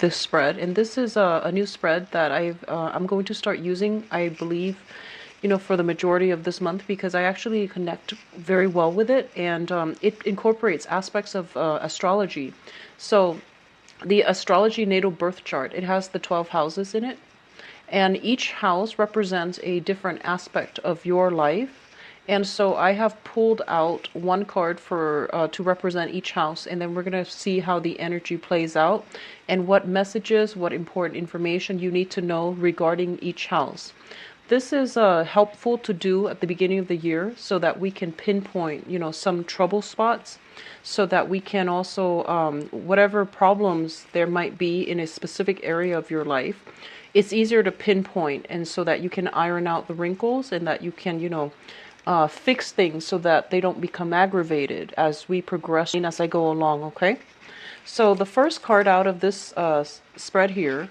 this spread, and this is a new spread that I'm going to start using, I believe, for the majority of this month, because I actually connect very well with it, and it incorporates aspects of astrology. So the astrology natal birth chart, it has the 12 houses in it, and each house represents a different aspect of your life. And so I have pulled out one card for to represent each house, and then we're going to see how the energy plays out and what messages, what important information you need to know regarding each house. This is helpful to do at the beginning of the year so that we can pinpoint, some trouble spots, so that we can also, whatever problems there might be in a specific area of your life, it's easier to pinpoint, and so that you can iron out the wrinkles, and that you can, fix things so that they don't become aggravated as we progress as I go along, okay? So the first card out of this spread here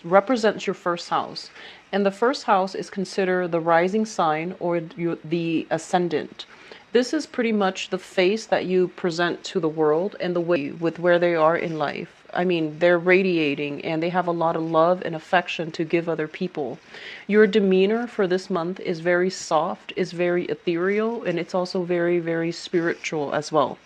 represents your first house. And the first house is considered the rising sign, or the ascendant. This is pretty much the face that you present to the world and the way with where they are in life. I mean, they're radiating and they have a lot of love and affection to give other people. Your demeanor for this month is very soft, is very ethereal, and it's also very, very spiritual as well.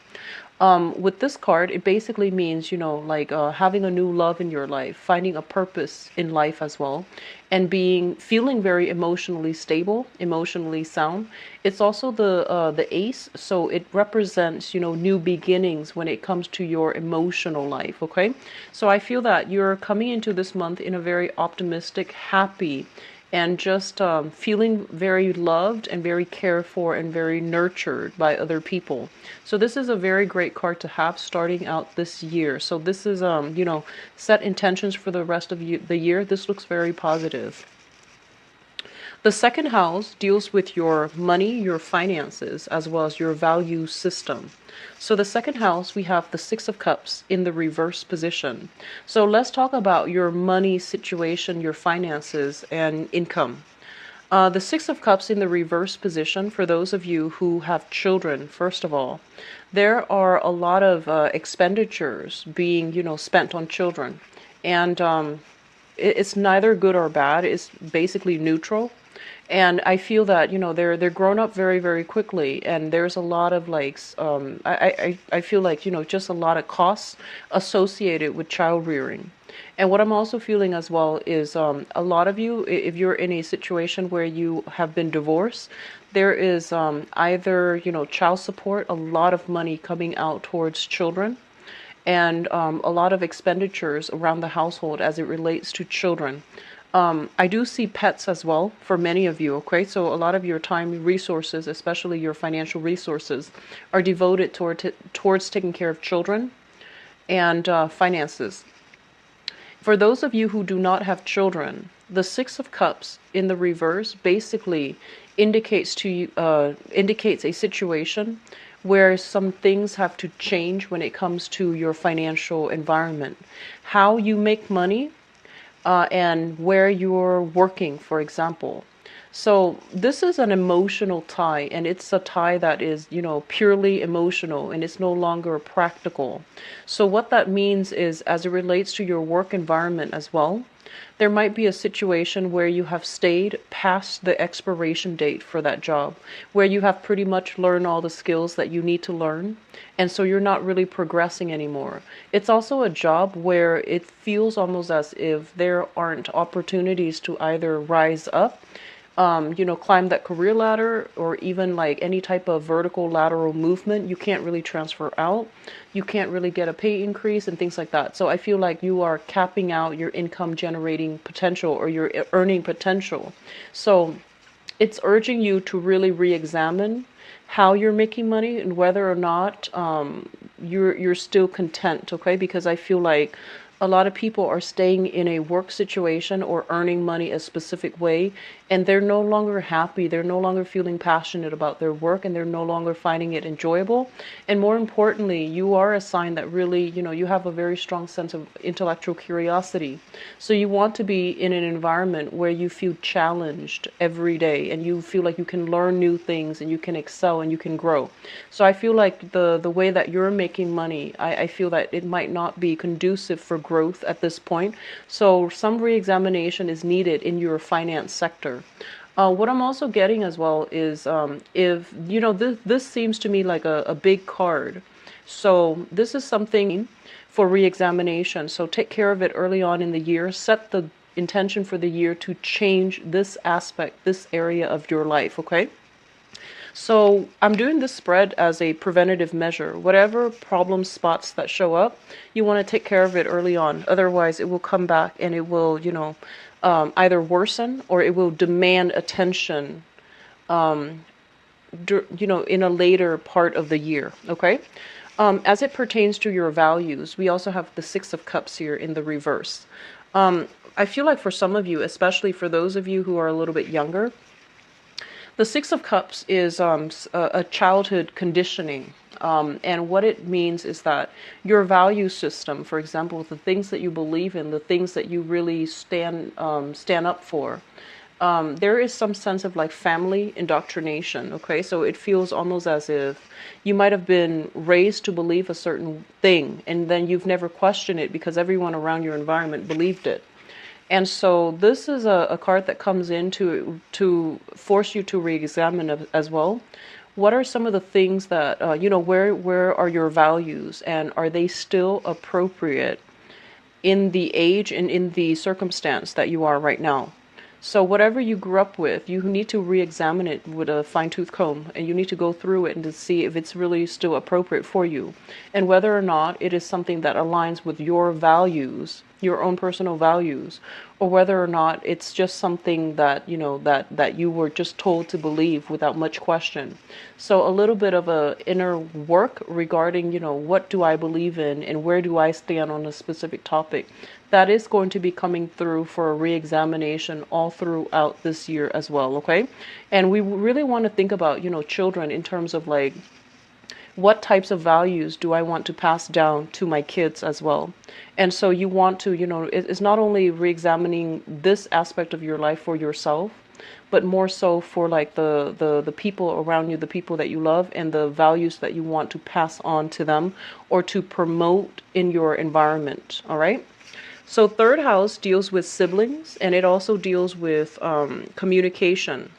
With this card, it basically means, like having a new love in your life, finding a purpose in life as well, and feeling very emotionally stable, emotionally sound. It's also the ace, so it represents, new beginnings when it comes to your emotional life. Okay, so I feel that you're coming into this month in a very optimistic, happy, and just feeling very loved and very cared for and very nurtured by other people. So this is a very great card to have starting out this year. So this is, set intentions for the rest of the year. This looks very positive. The second house deals with your money, your finances, as well as your value system. So the second house, we have the Six of Cups in the reverse position. So let's talk about your money situation, your finances, and income. The Six of Cups in the reverse position, for those of you who have children, first of all, there are a lot of expenditures being, spent on children. And it's neither good or bad. It's basically neutral. And I feel that, they're grown up very, very quickly, and there's a lot of I feel like, just a lot of costs associated with child rearing. And what I'm also feeling as well is a lot of you, if you're in a situation where you have been divorced, there is either, child support, a lot of money coming out towards children, and a lot of expenditures around the household as it relates to children. I do see pets as well for many of you, okay? So a lot of your time resources, especially your financial resources, are devoted towards taking care of children and finances. For those of you who do not have children, the Six of Cups in the reverse basically indicates a situation where some things have to change when it comes to your financial environment. How you make money, and where you're working, for example. So this is an emotional tie, and it's a tie that is, purely emotional, and it's no longer practical. So what that means is, as it relates to your work environment as well, there might be a situation where you have stayed past the expiration date for that job, where you have pretty much learned all the skills that you need to learn, and so you're not really progressing anymore. It's also a job where it feels almost as if there aren't opportunities to either rise up, climb that career ladder, or even like any type of vertical lateral movement. You can't really transfer out. You can't really get a pay increase and things like that. So I feel like you are capping out your income generating potential, or your earning potential. So it's urging you to really re-examine how you're making money and whether or not you're still content, okay? Because I feel like a lot of people are staying in a work situation or earning money a specific way, and they're no longer happy. They're no longer feeling passionate about their work, and they're no longer finding it enjoyable. And more importantly, you are a sign that really, you have a very strong sense of intellectual curiosity. So you want to be in an environment where you feel challenged every day, and you feel like you can learn new things, and you can excel, and you can grow. So I feel like the way that you're making money, I feel that it might not be conducive for growth at this point. So some reexamination is needed in your finance sector. What I'm also getting as well is if, this seems to me like a big card. So this is something for reexamination. So take care of it early on in the year. Set the intention for the year to change this aspect, this area of your life, okay? So I'm doing this spread as a preventative measure. Whatever problem spots that show up, you want to take care of it early on. Otherwise, it will come back and it will, either worsen or it will demand attention, in a later part of the year. Okay. As it pertains to your values, we also have the Six of Cups here in the reverse. I feel like for some of you, especially for those of you who are a little bit younger, the Six of Cups is a childhood conditioning. And what it means is that your value system, for example, the things that you believe in, the things that you really stand up for, there is some sense of like family indoctrination. Okay, so it feels almost as if you might have been raised to believe a certain thing, and then you've never questioned it because everyone around your environment believed it. And so this is a card that comes in to force you to re-examine as well. What are some of the things that, where are your values, and are they still appropriate in the age and in the circumstance that you are right now? So whatever you grew up with, you need to re-examine it with a fine-tooth comb, and you need to go through it and to see if it's really still appropriate for you, and whether or not it is something that aligns with your values, your own personal values, or whether or not it's just something that, that you were just told to believe without much question. So a little bit of a inner work regarding, what do I believe in and where do I stand on a specific topic. That is going to be coming through for a re-examination all throughout this year as well, okay? And we really want to think about, children in terms of like, what types of values do I want to pass down to my kids as well? And so you want to, it's not only re-examining this aspect of your life for yourself, but more so for like the people around you, the people that you love, and the values that you want to pass on to them or to promote in your environment, all right? So third house deals with siblings, and it also deals with communication.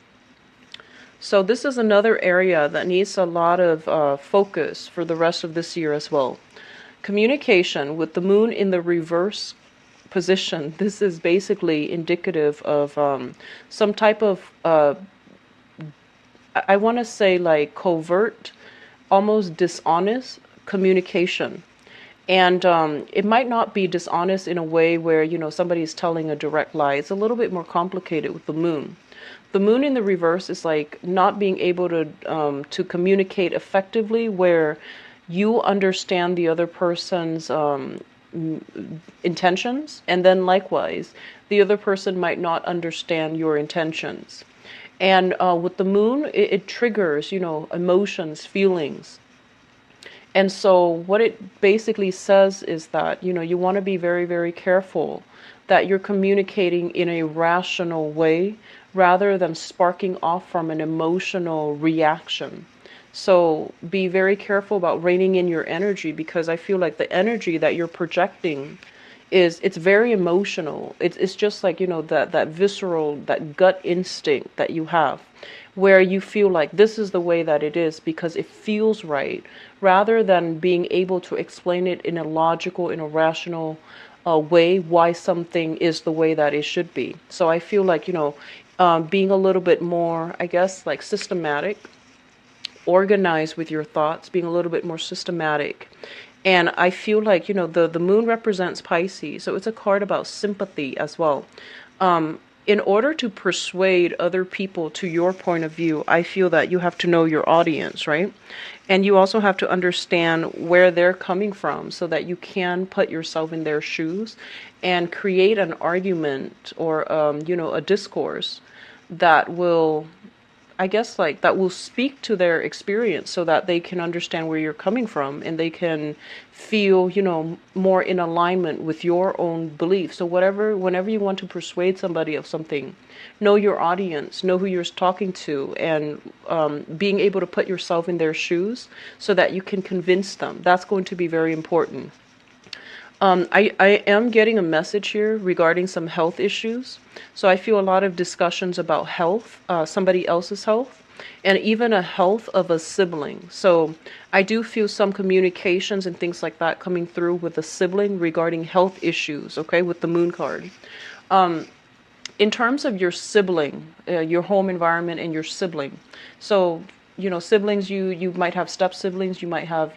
So this is another area that needs a lot of focus for the rest of this year as well. Communication with the moon in the reverse position. This is basically indicative of some type of, I want to say like covert, almost dishonest communication. And it might not be dishonest in a way where, somebody is telling a direct lie. It's a little bit more complicated with the moon. The moon in the reverse is like not being able to communicate effectively, where you understand the other person's intentions, and then likewise, the other person might not understand your intentions. And with the moon, it triggers, emotions, feelings. And so what it basically says is that, you want to be very, very careful that you're communicating in a rational way rather than sparking off from an emotional reaction. So be very careful about reining in your energy, because I feel like the energy that you're projecting it's very emotional. It's just like, that visceral, that gut instinct that you have, where you feel like this is the way that it is because it feels right, rather than being able to explain it in a logical, in a rational way, why something is the way that it should be. So I feel like, being a little bit more, I guess, like systematic, organized with your thoughts, being a little bit more systematic. And I feel like, the moon represents Pisces, so it's a card about sympathy as well. In order to persuade other people to your point of view, I feel that you have to know your audience, right? And you also have to understand where they're coming from so that you can put yourself in their shoes and create an argument or, a discourse that will, I guess, like that will speak to their experience so that they can understand where you're coming from and they can feel, more in alignment with your own beliefs. So whenever you want to persuade somebody of something, know your audience, know who you're talking to, and being able to put yourself in their shoes so that you can convince them. That's going to be very important. I am getting a message here regarding some health issues. So I feel a lot of discussions about health, somebody else's health, and even a health of a sibling. So I do feel some communications and things like that coming through with a sibling regarding health issues, okay, with the moon card. In terms of your sibling, your home environment and your sibling. So, siblings, you might have step siblings, you might have,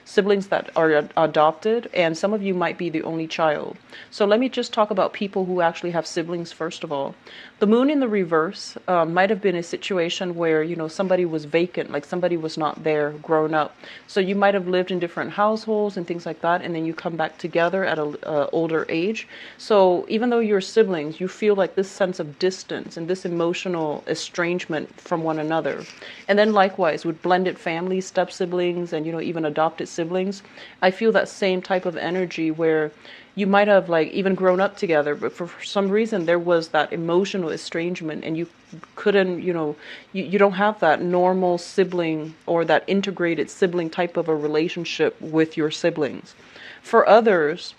siblings that are adopted, and some of you might be the only child. So let me just talk about people who actually have siblings first of all. The moon in the reverse might have been a situation where, somebody was vacant, like somebody was not there grown up. So you might have lived in different households and things like that, and then you come back together at a older age. So even though you're siblings, you feel like this sense of distance and this emotional estrangement from one another. And then likewise with blended families, step siblings, and even adopted siblings, I feel that same type of energy where you might have like even grown up together, but for some reason there was that emotional estrangement and you couldn't, you don't have that normal sibling or that integrated sibling type of a relationship with your siblings. For others,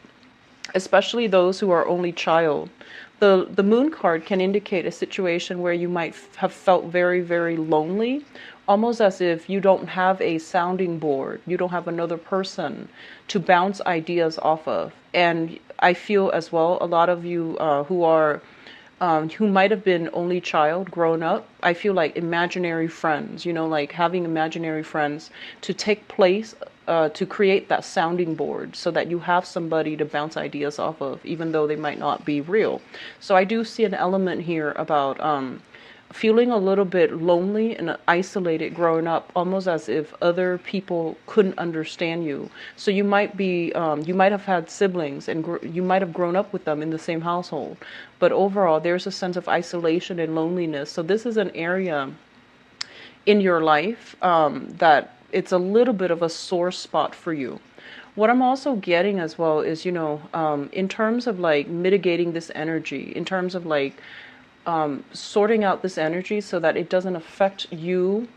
especially those who are only child, the moon card can indicate a situation where you might have felt very, very lonely, almost as if you don't have a sounding board, you don't have another person to bounce ideas off of. And I feel as well, a lot of you who might have been only child grown up, I feel like imaginary friends, like having imaginary friends to take place, to create that sounding board so that you have somebody to bounce ideas off of, even though they might not be real. So I do see an element here about feeling a little bit lonely and isolated growing up, almost as if other people couldn't understand you. So you might be, you might have had siblings and you might have grown up with them in the same household, but overall there's a sense of isolation and loneliness. So this is an area in your life that it's a little bit of a sore spot for you. What I'm also getting as well is, in terms of like mitigating this energy, in terms of like sorting out this energy so that it doesn't affect you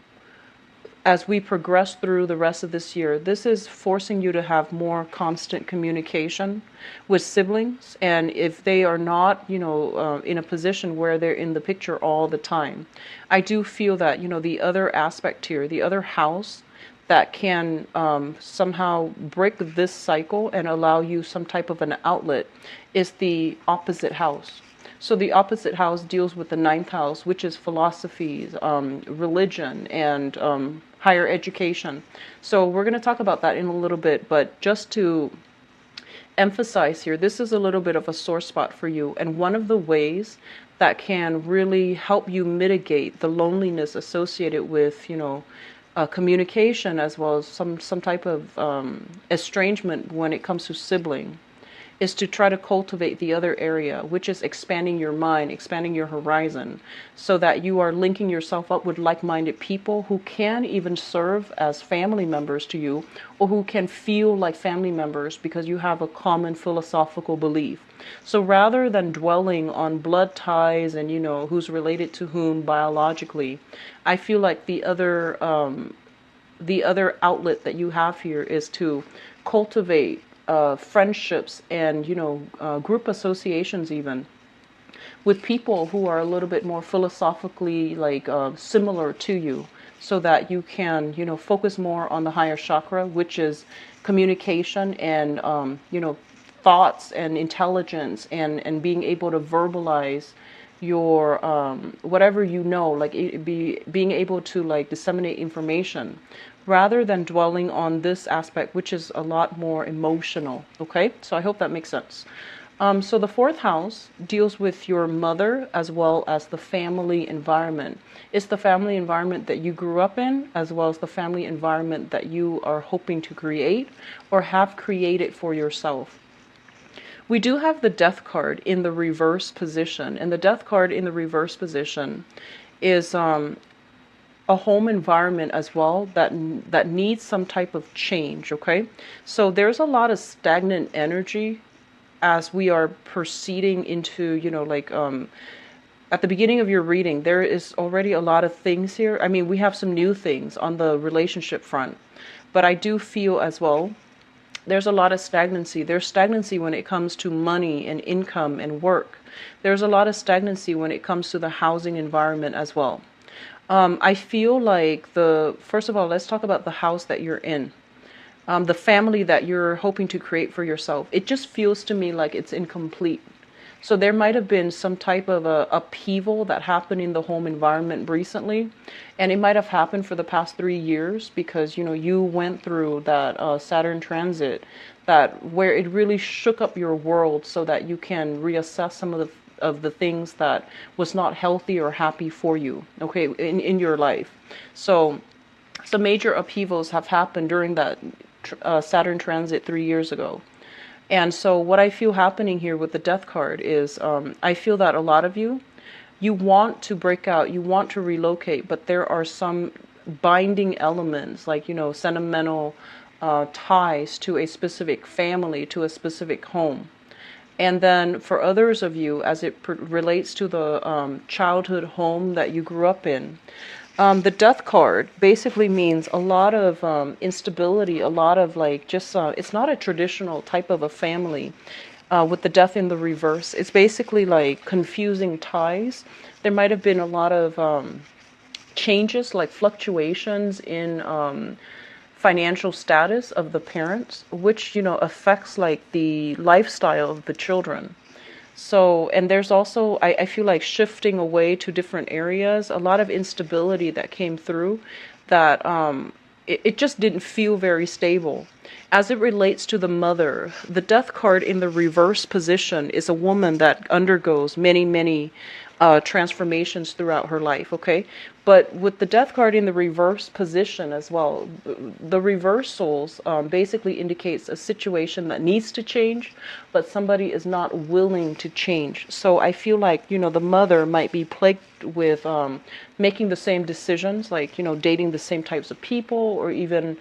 as we progress through the rest of this year. This is forcing you to have more constant communication with siblings, and if they are not, in a position where they're in the picture all the time, I do feel that, the other aspect here, the other house that can somehow break this cycle and allow you some type of an outlet is the opposite house. So the opposite house deals with the ninth house, which is philosophies, religion, and higher education. So we're going to talk about that in a little bit, but just to emphasize here, this is a little bit of a sore spot for you. And one of the ways that can really help you mitigate the loneliness associated with, communication, as well as some type of estrangement when it comes to sibling, is to try to cultivate the other area, which is expanding your mind, expanding your horizon, so that you are linking yourself up with like-minded people who can even serve as family members to you, or who can feel like family members because you have a common philosophical belief. So rather than dwelling on blood ties and, who's related to whom biologically, I feel like the other outlet that you have here is to cultivate friendships and group associations even with people who are a little bit more philosophically like similar to you, so that you can focus more on the higher chakra, which is communication and thoughts and intelligence and being able to verbalize your whatever like being able to like disseminate information, rather than dwelling on this aspect, which is a lot more emotional. Okay, so I hope that makes sense. So the fourth house deals with your mother as well as the family environment. It's the family environment that you grew up in, as well as the family environment that you are hoping to create or have created for yourself. We do have the death card in the reverse position, and the death card in the reverse position is a home environment as well that needs some type of change. Okay, so there's a lot of stagnant energy as we are proceeding into at the beginning of your reading. There is already a lot of things here. I mean, we have some new things on the relationship front, but I do feel as well There's a lot of stagnancy. There's stagnancy when it comes to money and income and work. There's a lot of stagnancy when it comes to the housing environment as well. I feel like first of all, let's talk about the house that you're in. The family that you're hoping to create for yourself. It just feels to me like it's incomplete. So there might have been some type of a upheaval that happened in the home environment recently, and it might have happened for the past 3 years because you went through that Saturn transit, that where it really shook up your world so that you can reassess some of the things that was not healthy or happy for you, okay, in your life. So some major upheavals have happened during that Saturn transit 3 years ago. And so what I feel happening here with the death card is I feel that a lot of you want to break out, you want to relocate, but there are some binding elements like, sentimental ties to a specific family, to a specific home. And then for others of you, as it relates to the childhood home that you grew up in, the death card basically means a lot of instability, a lot of like just, it's not a traditional type of a family with the death in the reverse. It's basically like confusing ties. There might have been a lot of changes, like fluctuations in financial status of the parents, which, affects like the lifestyle of the children. So, and there's also, I feel like shifting away to different areas, a lot of instability that came through that it just didn't feel very stable. As it relates to the mother, the death card in the reverse position is a woman that undergoes many, many transformations throughout her life, okay? But with the death card in the reverse position as well, the reversals basically indicates a situation that needs to change, but somebody is not willing to change. So I feel like, the mother might be plagued with making the same decisions, like, dating the same types of people, or even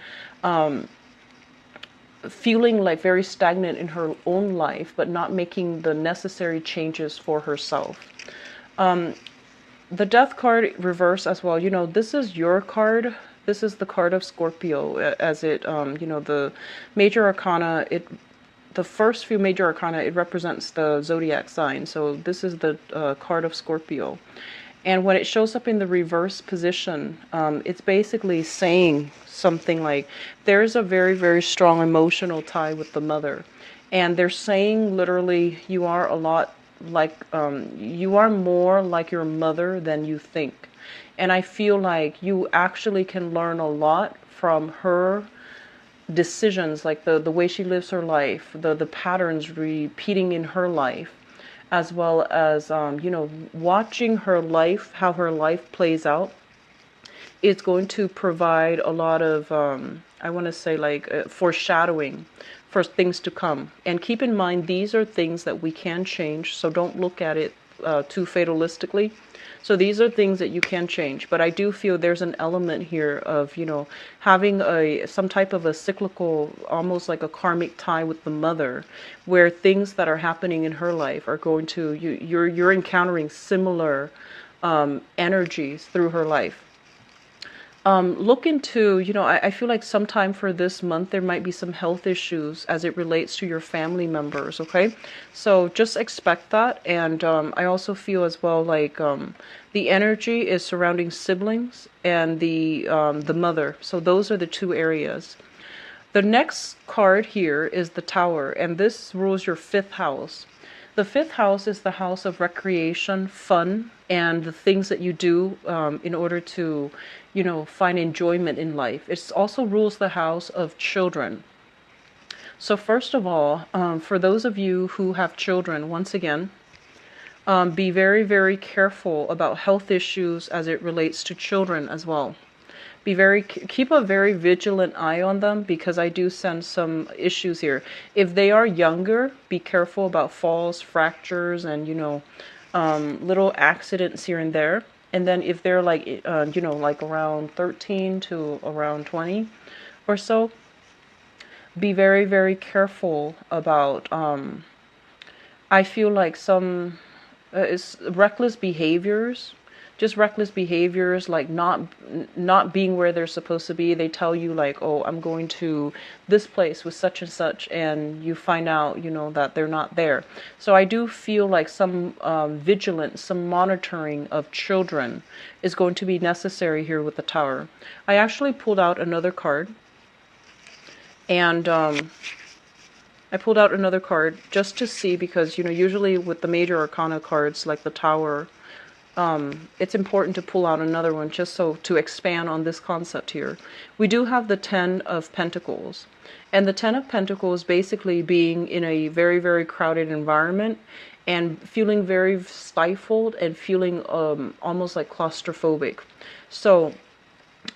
feeling like very stagnant in her own life, but not making the necessary changes for herself. The death card reverse as well, this is your card. This is the card of Scorpio, as it, the major arcana, the first few major arcana, it represents the zodiac sign. So this is the card of Scorpio. And when it shows up in the reverse position, it's basically saying something like, there's a very, very strong emotional tie with the mother. And they're saying literally, you are a lot like, you are more like your mother than you think. And I feel like you actually can learn a lot from her decisions, like the way she lives her life, the patterns repeating in her life, as well as, watching her life, how her life plays out. It's going to provide a lot of, I want to say like foreshadowing for things to come. And keep in mind, these are things that we can change, so don't look at it too fatalistically. So these are things that you can change, but I do feel there's an element here of, having some type of a cyclical, almost like a karmic tie with the mother, where things that are happening in her life are going to, you're encountering similar energies through her life. Look into, I feel like sometime for this month there might be some health issues as it relates to your family members, okay? So just expect that. And I also feel as well like the energy is surrounding siblings and the mother. So those are the two areas. The next card here is the Tower, and this rules your fifth house. The fifth house is the house of recreation, fun, and the things that you do in order to, find enjoyment in life. It also rules the house of children. So first of all, for those of you who have children, once again, be very, very careful about health issues as it relates to children as well. Keep a very vigilant eye on them, because I do sense some issues here. If they are younger, be careful about falls, fractures, and little accidents here and there. And then if they're like like around 13 to around 20 or so, be very, very careful about I feel like some reckless behaviors. just reckless behaviors, like not being where they're supposed to be. They tell you like, oh, I'm going to this place with such and such, and you find out, that they're not there. So I do feel like some vigilance, some monitoring of children is going to be necessary here with the Tower. I actually pulled out another card, and I pulled out another card just to see, because usually with the major arcana cards like the Tower, it's important to pull out another one just so to expand on this concept here. We do have the Ten of Pentacles, and the Ten of Pentacles basically being in a very, very crowded environment and feeling very stifled and feeling almost like claustrophobic. So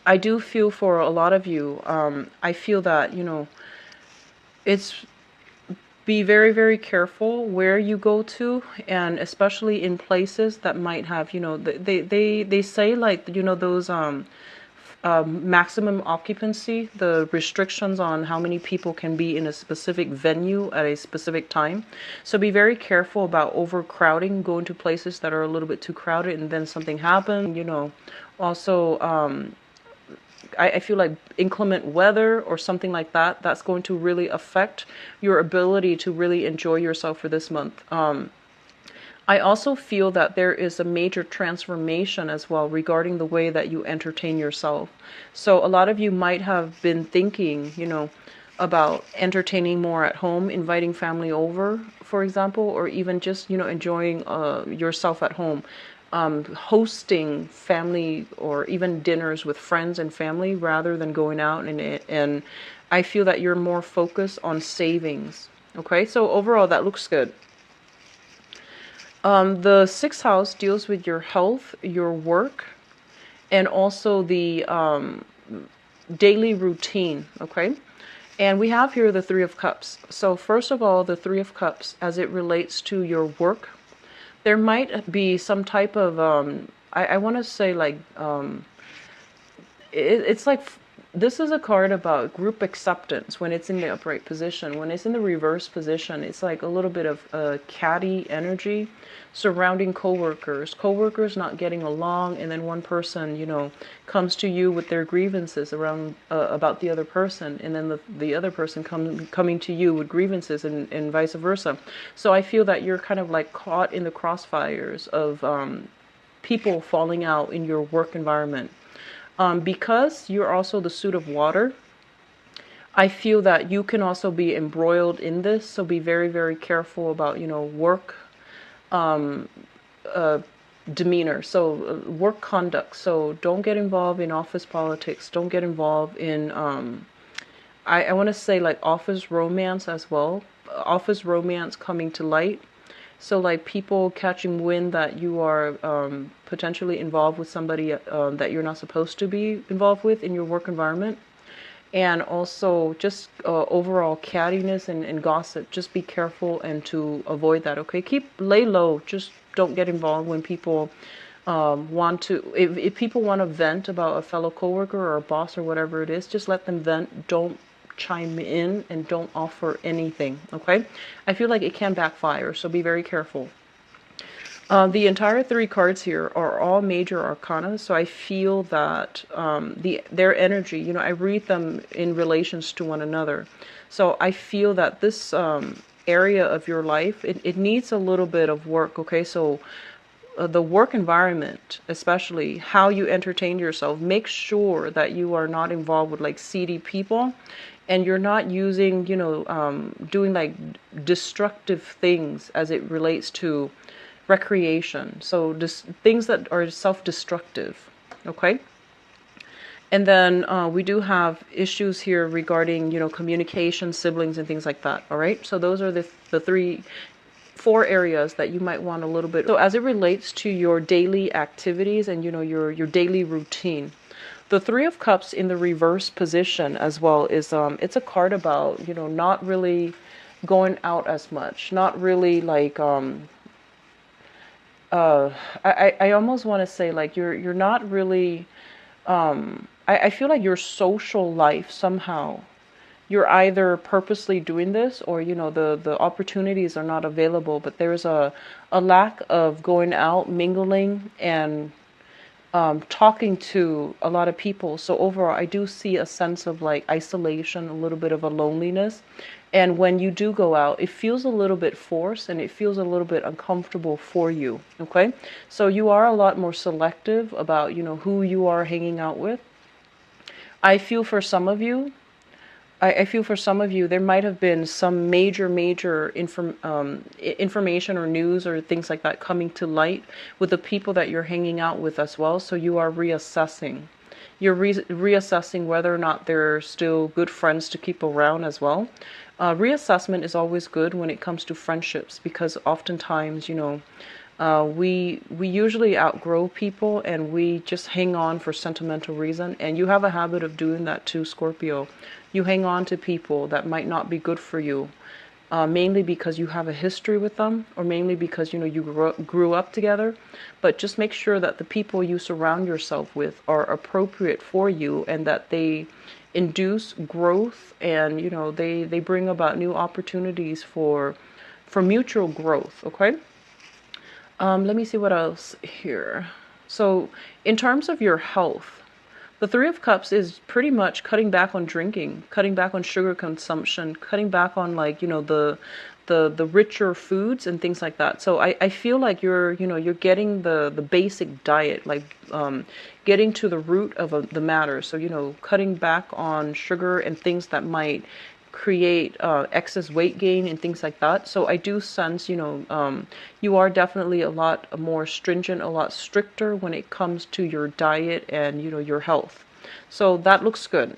I do feel for a lot of you, I feel that, it's be very, very careful where you go to, and especially in places that might have, they say like, those maximum occupancy, the restrictions on how many people can be in a specific venue at a specific time. So be very careful about overcrowding, going to places that are a little bit too crowded and then something happens, Also, I feel like inclement weather or something like that, that's going to really affect your ability to really enjoy yourself for this month. I also feel that there is a major transformation as well regarding the way that you entertain yourself. So a lot of you might have been thinking, about entertaining more at home, inviting family over, for example, or even just, enjoying yourself at home. Hosting family or even dinners with friends and family rather than going out, and I feel that you're more focused on savings. Okay, so overall that looks good. The sixth house deals with your health, your work, and also the daily routine. Okay, and we have here the Three of Cups. So first of all, the Three of Cups as it relates to your work, there might be some type of, I want to say like, it's like, this is a card about group acceptance when it's in the upright position. When it's in the reverse position, it's like a little bit of catty energy surrounding coworkers not getting along, and then one person, comes to you with their grievances around about the other person, and then the other person coming to you with grievances, and vice versa. So I feel that you're kind of like caught in the crossfires of people falling out in your work environment. Because you're also the suit of water, I feel that you can also be embroiled in this. So be very, very careful about, work demeanor. So work conduct. So don't get involved in office politics. Don't get involved in, I want to say like office romance as well. Office romance coming to light. So like people catching wind that you are potentially involved with somebody that you're not supposed to be involved with in your work environment. And also just overall cattiness and gossip. Just be careful and to avoid that, okay? Lay low. Just don't get involved when people want to, if people want to vent about a fellow coworker or a boss or whatever it is, just let them vent. Don't chime in and don't offer anything, okay? I feel like it can backfire, so be very careful. The entire three cards here are all major arcana, so I feel that their energy, I read them in relations to one another. So I feel that this area of your life, it needs a little bit of work, okay? So the work environment, especially how you entertain yourself, make sure that you are not involved with like seedy people, and you're not using, doing like destructive things as it relates to recreation. So just things that are self-destructive, okay? And then we do have issues here regarding, communication, siblings, and things like that, all right? So those are the four areas that you might want a little bit. So as it relates to your daily activities and, your daily routine, the Three of Cups in the reverse position as well is, it's a card about, not really going out as much, not really like, I almost want to say like you're not really, I feel like your social life somehow, you're either purposely doing this or, the opportunities are not available, but there's a lack of going out, mingling, and talking to a lot of people. So overall, I do see a sense of like isolation, a little bit of a loneliness. And when you do go out, it feels a little bit forced and it feels a little bit uncomfortable for you. Okay. So you are a lot more selective about, who you are hanging out with. I feel for some of you, I feel for some of you, there might have been some major information or news or things like that coming to light with the people that you're hanging out with as well. So you are reassessing. You're reassessing whether or not they're still good friends to keep around as well. Reassessment is always good when it comes to friendships because oftentimes, we usually outgrow people and we just hang on for sentimental reason. And you have a habit of doing that too, Scorpio. You hang on to people that might not be good for you, mainly because you have a history with them, or mainly because you grew up together. But just make sure that the people you surround yourself with are appropriate for you and that they induce growth and they bring about new opportunities for mutual growth. Okay. Let me see what else here. So, in terms of your health, the Three of Cups is pretty much cutting back on drinking, cutting back on sugar consumption, cutting back on like, the richer foods and things like that. So I feel like you're getting the basic diet, like getting to the root of the matter. So, cutting back on sugar and things that might create excess weight gain and things like that. So I do sense, you are definitely a lot more stringent, a lot stricter when it comes to your diet and, your health. So that looks good.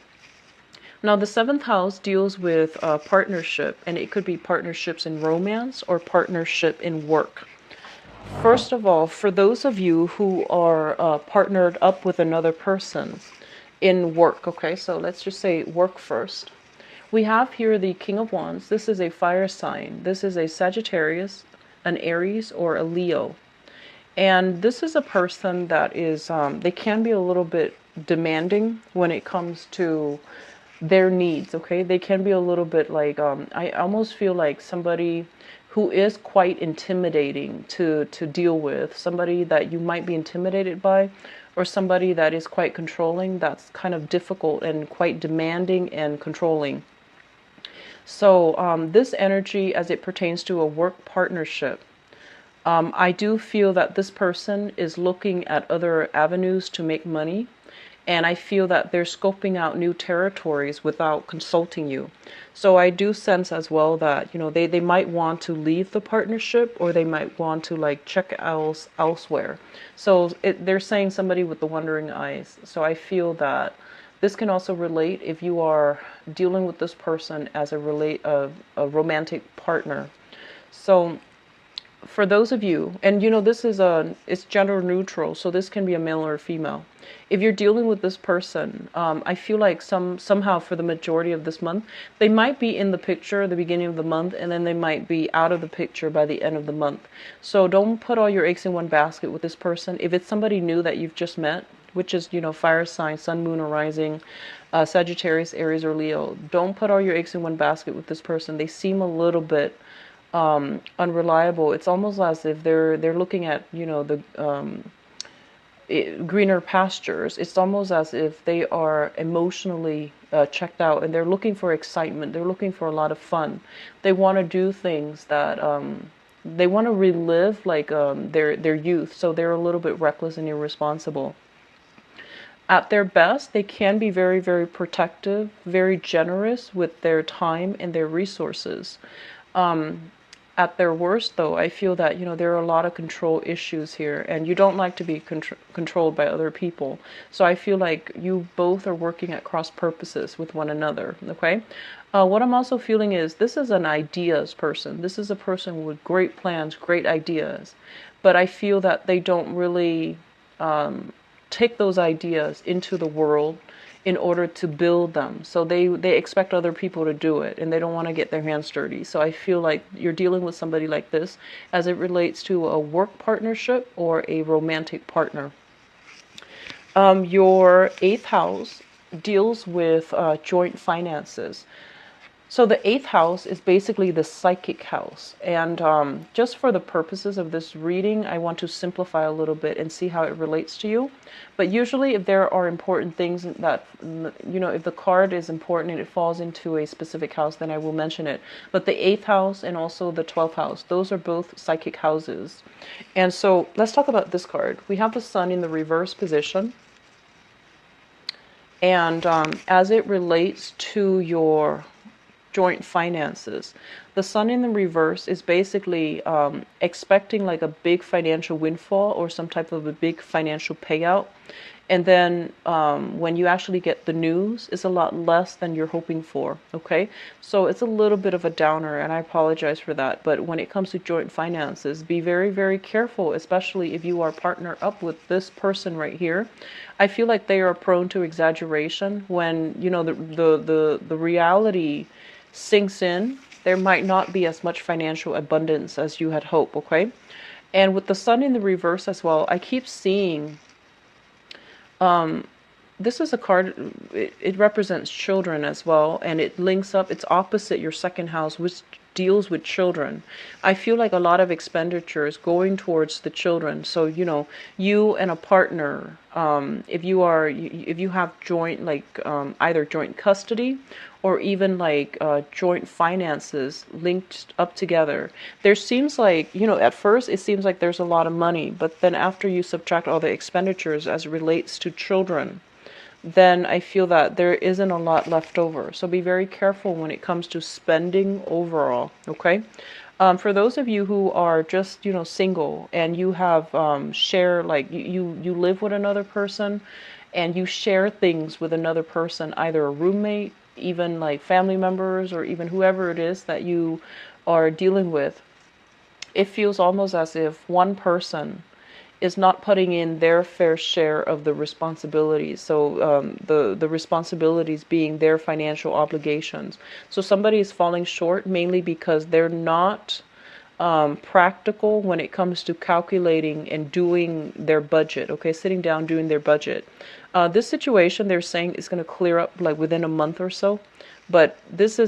Now, the seventh house deals with partnership, and it could be partnerships in romance or partnership in work. First of all, for those of you who are partnered up with another person in work, okay, so let's just say work first. We have here the King of Wands. This is a fire sign. This is a Sagittarius, an Aries, or a Leo. And this is a person that is, they can be a little bit demanding when it comes to their needs, okay? They can be a little bit like, I almost feel like somebody who is quite intimidating to deal with, somebody that you might be intimidated by, or somebody that is quite controlling, that's kind of difficult and quite demanding and controlling. So this energy, as it pertains to a work partnership, I do feel that this person is looking at other avenues to make money. And I feel that they're scoping out new territories without consulting you. So I do sense as well that, they might want to leave the partnership, or they might want to like check elsewhere. So they're saying somebody with the wandering eyes. So I feel that this can also relate if you are dealing with this person as a romantic partner. So for those of you, and this is it's gender neutral, so this can be a male or a female. If you're dealing with this person, I feel like somehow for the majority of this month, they might be in the picture at the beginning of the month, and then they might be out of the picture by the end of the month. So don't put all your eggs in one basket with this person. If it's somebody new that you've just met, which is, fire sign, sun, moon, or rising, Sagittarius, Aries, or Leo, don't put all your eggs in one basket with this person. They seem a little bit unreliable. It's almost as if they're looking at, the greener pastures. It's almost as if they are emotionally checked out, and they're looking for excitement. They're looking for a lot of fun. They want to do things that they want to relive like their youth. So they're a little bit reckless and irresponsible. At their best, they can be very, very protective, very generous with their time and their resources. At their worst, though, I feel that, there are a lot of control issues here, and you don't like to be controlled by other people. So I feel like you both are working at cross purposes with one another, okay? What I'm also feeling is this is an ideas person. This is a person with great plans, great ideas, but I feel that they don't really take those ideas into the world in order to build them. So they expect other people to do it, and they don't want to get their hands dirty. So I feel like you're dealing with somebody like this as it relates to a work partnership or a romantic partner. Your eighth house deals with joint finances. So the eighth house is basically the psychic house. And just for the purposes of this reading, I want to simplify a little bit and see how it relates to you. But usually if there are important things that, if the card is important and it falls into a specific house, then I will mention it. But the eighth house and also the 12th house, those are both psychic houses. And so let's talk about this card. We have the sun in the reverse position. And as it relates to your joint finances, the sun in the reverse is basically expecting like a big financial windfall or some type of a big financial payout. And then when you actually get the news, it's a lot less than you're hoping for. Okay, so it's a little bit of a downer, and I apologize for that. But when it comes to joint finances, be very, very careful, especially if you are partner up with this person right here. I feel like they are prone to exaggeration when the reality sinks in. There might not be as much financial abundance as you had hoped. Okay, and with the sun in the reverse as well, I keep seeing. This is a card, it represents children as well, and it links up, it's opposite your second house, which deals with children. I feel like a lot of expenditures going towards the children. So, you and a partner, if you have joint, like either joint custody or even like joint finances linked up together, there seems like, at first it seems like there's a lot of money, but then after you subtract all the expenditures as it relates to children, then I feel that there isn't a lot left over. So be very careful when it comes to spending overall, okay? For those of you who are just, single and you have share, like you live with another person and you share things with another person, either a roommate, even like family members, or even whoever it is that you are dealing with, it feels almost as if one person is not putting in their fair share of the responsibilities. So the responsibilities being their financial obligations. So somebody is falling short mainly because they're not practical when it comes to calculating and doing their budget. Okay, sitting down doing their budget. This situation they're saying is going to clear up like within a month or so. But this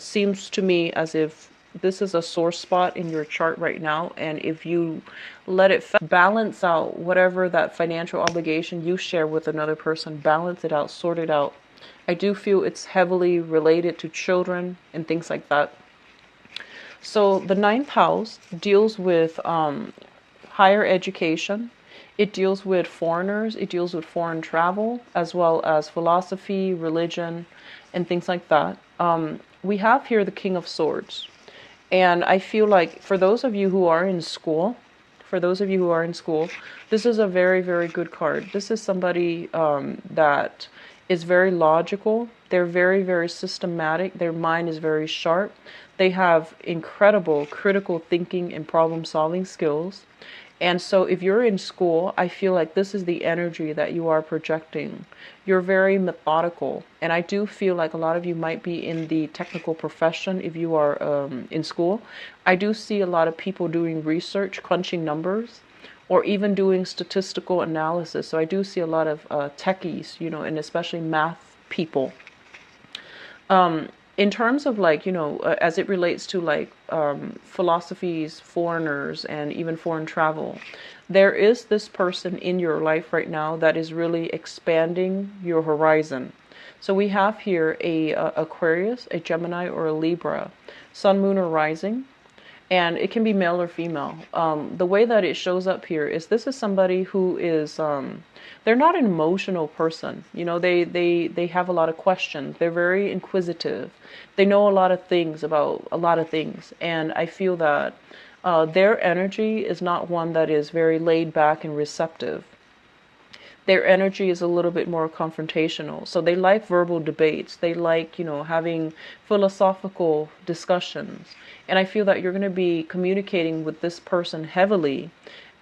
seems to me as if this is a sore spot in your chart right now, and if you let it balance out whatever that financial obligation you share with another person, balance it out, sort it out. I do feel it's heavily related to children and things like that. So the ninth house deals with higher education. It deals with foreigners. It deals with foreign travel, as well as philosophy, religion, and things like that. We have here the King of Swords. And I feel like for those of you who are in school, this is a very, very good card. This is somebody that is very logical. They're very, very systematic. Their mind is very sharp. They have incredible critical thinking and problem solving skills. And so if you're in school, I feel like this is the energy that you are projecting. You're very methodical. And I do feel like a lot of you might be in the technical profession if you are in school. I do see a lot of people doing research, crunching numbers, or even doing statistical analysis. So I do see a lot of techies, and especially math people. In terms of like, as it relates to like philosophies, foreigners, and even foreign travel, there is this person in your life right now that is really expanding your horizon. So we have here a Aquarius, a Gemini, or a Libra, Sun, Moon, or Rising. And it can be male or female. The way that it shows up here is this is somebody who is, they're not an emotional person. They have a lot of questions. They're very inquisitive. They know a lot of things about a lot of things. And I feel that their energy is not one that is very laid back and receptive. Their energy is a little bit more confrontational. So they like verbal debates. They like, having philosophical discussions. And I feel that you're going to be communicating with this person heavily.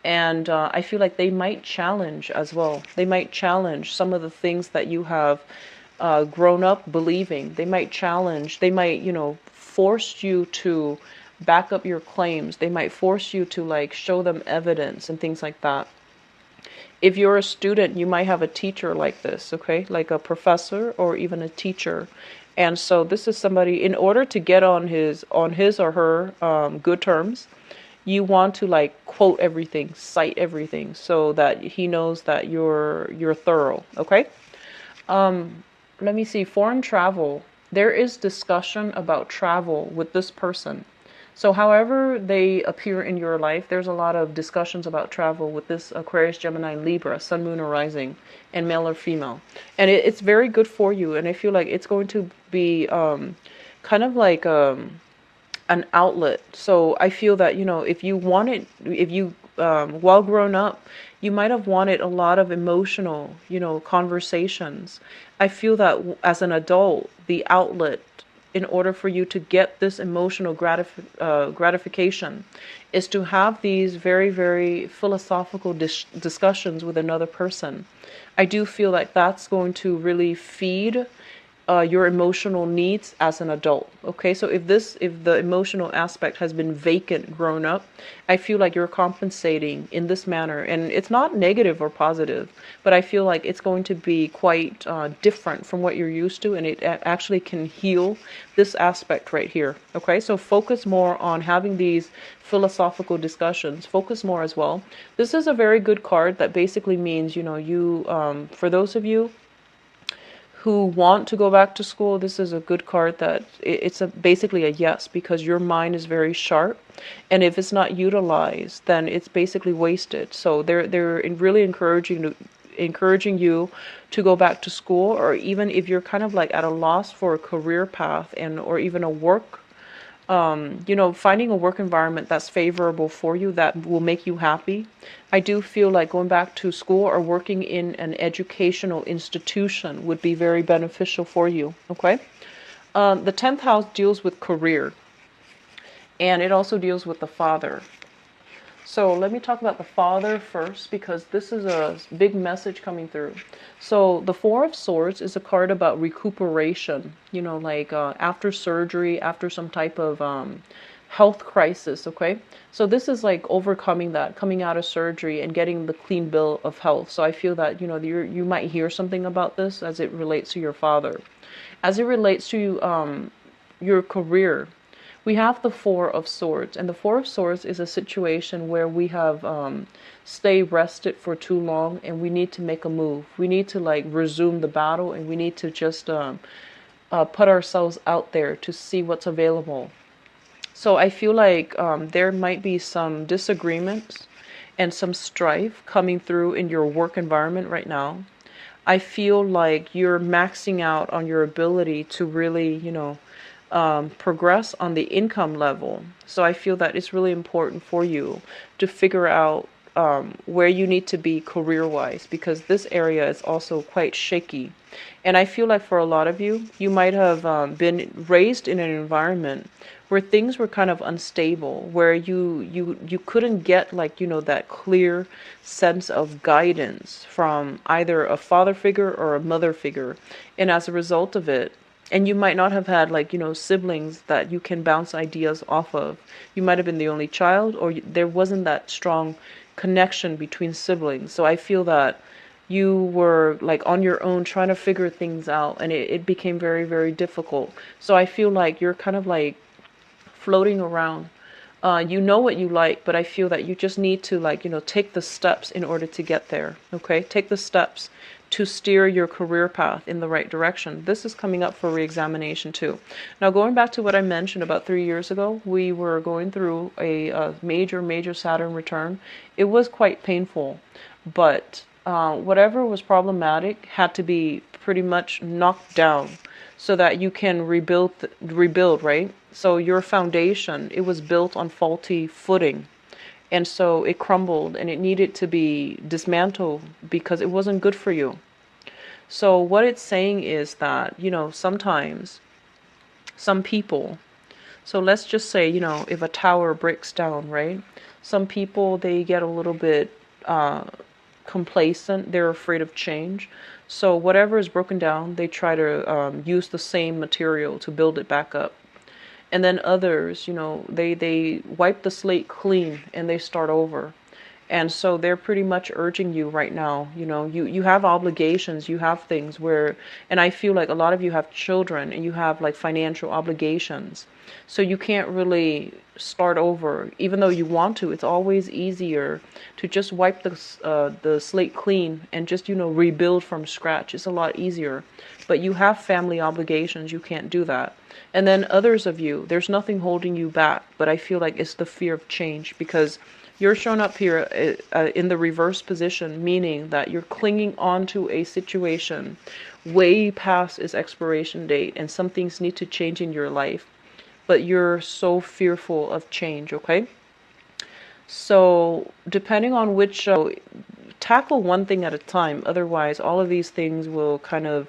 And I feel like they might challenge as well. They might challenge some of the things that you have grown up believing. They might challenge, they might, force you to back up your claims. They might force you to like show them evidence and things like that. If you're a student, you might have a teacher like this, okay? Like a professor or even a teacher. And so this is somebody, in order to get on his or her good terms, you want to like quote everything, cite everything, so that he knows that you're thorough. Okay. Let me see. Foreign travel. There is discussion about travel with this person. So, however they appear in your life, there's a lot of discussions about travel with this Aquarius, Gemini, Libra, Sun, Moon, or Rising, and male or female. And it's very good for you. And I feel like it's going to be kind of like an outlet. So I feel that, if you wanted, if you, while grown up, you might have wanted a lot of emotional, conversations. I feel that as an adult, the outlet in order for you to get this emotional gratification is to have these very, very philosophical discussions with another person. I do feel like that's going to really feed your emotional needs as an adult. Okay, so if the emotional aspect has been vacant grown up, I feel like you're compensating in this manner, and it's not negative or positive, but I feel like it's going to be quite different from what you're used to, and it actually can heal this aspect right here. Okay, so focus more on having these philosophical discussions. Focus more as well. This is a very good card that basically means, you for those of you who want to go back to school, this is a good card that it's basically a yes, because your mind is very sharp, and if it's not utilized, then it's basically wasted. So they're really encouraging you to go back to school, or even if you're kind of like at a loss for a career path and or even a work, finding a work environment that's favorable for you, that will make you happy. I do feel like going back to school or working in an educational institution would be very beneficial for you. Okay. The 10th house deals with career, and it also deals with the father. So let me talk about the father first, because this is a big message coming through. So the Four of Swords is a card about recuperation, like after surgery, after some type of health crisis, okay? So this is like overcoming that, coming out of surgery and getting the clean bill of health. So I feel that, you might hear something about this as it relates to your father. As it relates to your career, we have the Four of Swords, and the Four of Swords is a situation where we have stayed rested for too long, and we need to make a move. We need to like resume the battle, and we need to just put ourselves out there to see what's available. So I feel like there might be some disagreements and some strife coming through in your work environment right now. I feel like you're maxing out on your ability to really, progress on the income level. So I feel that it's really important for you to figure out where you need to be career-wise, because this area is also quite shaky. And I feel like for a lot of you, you might have been raised in an environment where things were kind of unstable, where you couldn't get like, that clear sense of guidance from either a father figure or a mother figure. And as a result of it, and you might not have had like, siblings that you can bounce ideas off of. You might have been the only child, or there wasn't that strong connection between siblings. So I feel that you were like on your own trying to figure things out, and it became very, very difficult. So I feel like you're kind of like floating around. You know what you like, but I feel that you just need to like, take the steps in order to get there. Okay, take the steps to steer your career path in the right direction. This is coming up for re-examination too. Now, going back to what I mentioned about 3 years ago, we were going through a major Saturn return. It was quite painful, but whatever was problematic had to be pretty much knocked down so that you can rebuild, right? So your foundation, it was built on faulty footing. And so it crumbled, and it needed to be dismantled because it wasn't good for you. So what it's saying is that, sometimes some people, so let's just say, if a tower breaks down, right? Some people, they get a little bit complacent. They're afraid of change. So whatever is broken down, they try to use the same material to build it back up. And then others, they wipe the slate clean and they start over. And so they're pretty much urging you right now. You have obligations, you have things where, and I feel like a lot of you have children and you have like financial obligations. So you can't really start over, even though you want to. It's always easier to just wipe the slate clean and just, rebuild from scratch. It's a lot easier. But you have family obligations. You can't do that. And then others of you, there's nothing holding you back. But I feel like it's the fear of change, because you're shown up here in the reverse position, meaning that you're clinging on to a situation way past its expiration date, and some things need to change in your life, but you're so fearful of change, okay? So depending on which, tackle one thing at a time. Otherwise, all of these things will kind of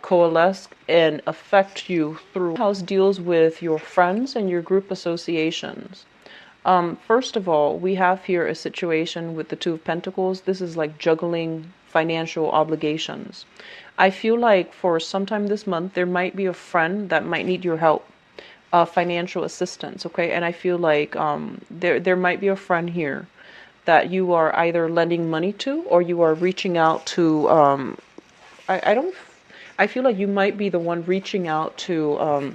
coalesce and affect you through. House deals with your friends and your group associations. First of all, we have here a situation with the Two of Pentacles. This is like juggling financial obligations. I feel like for sometime this month, there might be a friend that might need your help, financial assistance, okay? And I feel like there might be a friend here that you are either lending money to, or you are reaching out to, I feel like you might be the one reaching out to,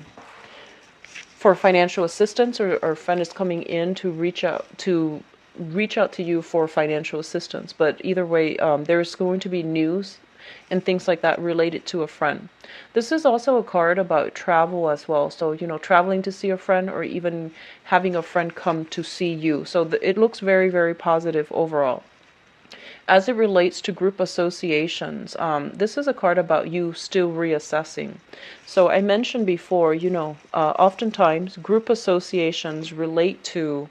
for financial assistance, or a friend is coming in to reach out to you for financial assistance. But either way, there's going to be news and things like that related to a friend. This is also a card about travel as well. So, traveling to see a friend, or even having a friend come to see you. So it looks very, very positive overall. As it relates to group associations, this is a card about you still reassessing. So I mentioned before, oftentimes group associations relate to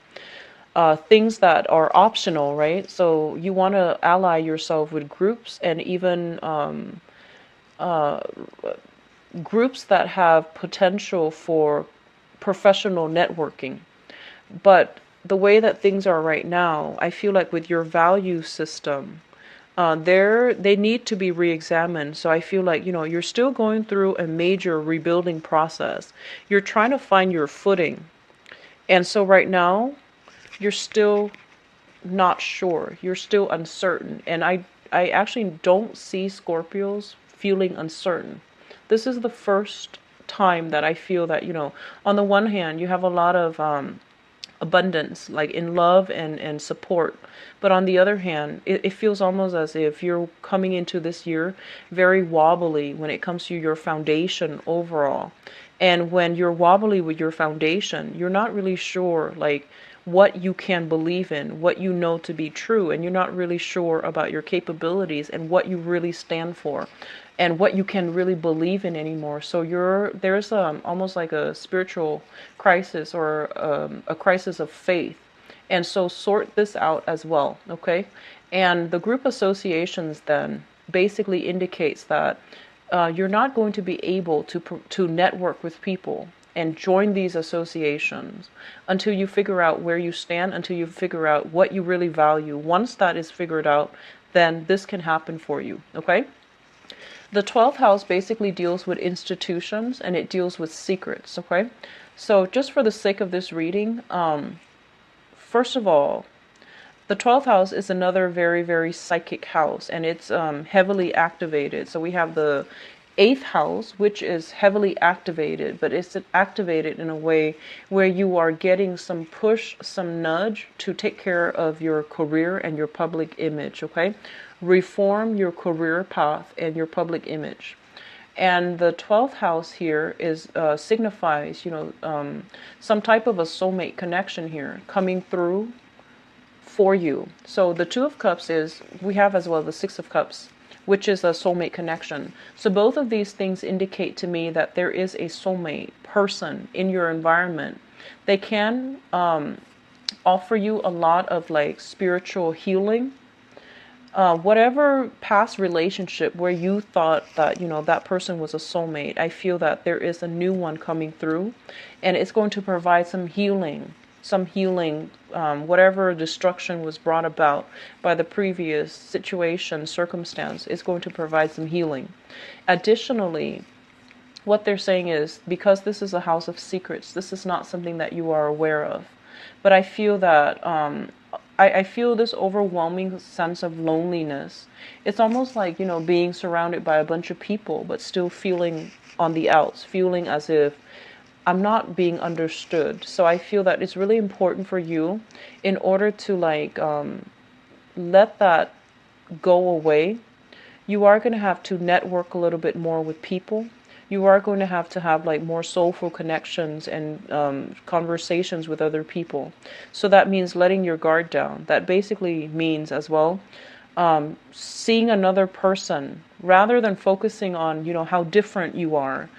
things that are optional, right? So you want to ally yourself with groups, and even groups that have potential for professional networking. But the way that things are right now, I feel like with your value system, they need to be re-examined. So I feel like, you're still going through a major rebuilding process. You're trying to find your footing. And so right now, you're still not sure. You're still uncertain. And I actually don't see Scorpios feeling uncertain. This is the first time that I feel that, on the one hand, you have a lot of abundance, like in love and support. But on the other hand, it feels almost as if you're coming into this year very wobbly when it comes to your foundation overall. And when you're wobbly with your foundation, you're not really sure, like, what you can believe in, what you know to be true, and you're not really sure about your capabilities and what you really stand for and what you can really believe in anymore. So there's almost like a spiritual crisis, or a crisis of faith. And so sort this out as well, okay? And the group associations then basically indicates that you're not going to be able to network with people and join these associations until you figure out where you stand, until you figure out what you really value. Once that is figured out, then this can happen for you, okay? The 12th house basically deals with institutions, and it deals with secrets, okay? So just for the sake of this reading, first of all, the 12th house is another very, very psychic house, and it's heavily activated. So we have the 8th house, which is heavily activated, but it's activated in a way where you are getting some push, some nudge to take care of your career and your public image, okay? Reform your career path and your public image. And the 12th house here is signifies, some type of a soulmate connection here coming through for you. So the 2 of Cups we have as well the 6 of Cups, which is a soulmate connection. So both of these things indicate to me that there is a soulmate person in your environment. They can offer you a lot of like spiritual healing. Whatever past relationship where you thought that, that person was a soulmate, I feel that there is a new one coming through, and it's going to provide some healing, whatever destruction was brought about by the previous situation, circumstance, is going to provide some healing. Additionally, what they're saying is, because this is a house of secrets, this is not something that you are aware of. But I feel that I feel this overwhelming sense of loneliness. It's almost like, being surrounded by a bunch of people, but still feeling on the outs, feeling as if I'm not being understood. So I feel that it's really important for you, in order to like let that go away. You are going to have to network a little bit more with people. You are going to have like more soulful connections and conversations with other people. So that means letting your guard down. That basically means as well seeing another person rather than focusing on, how different you are.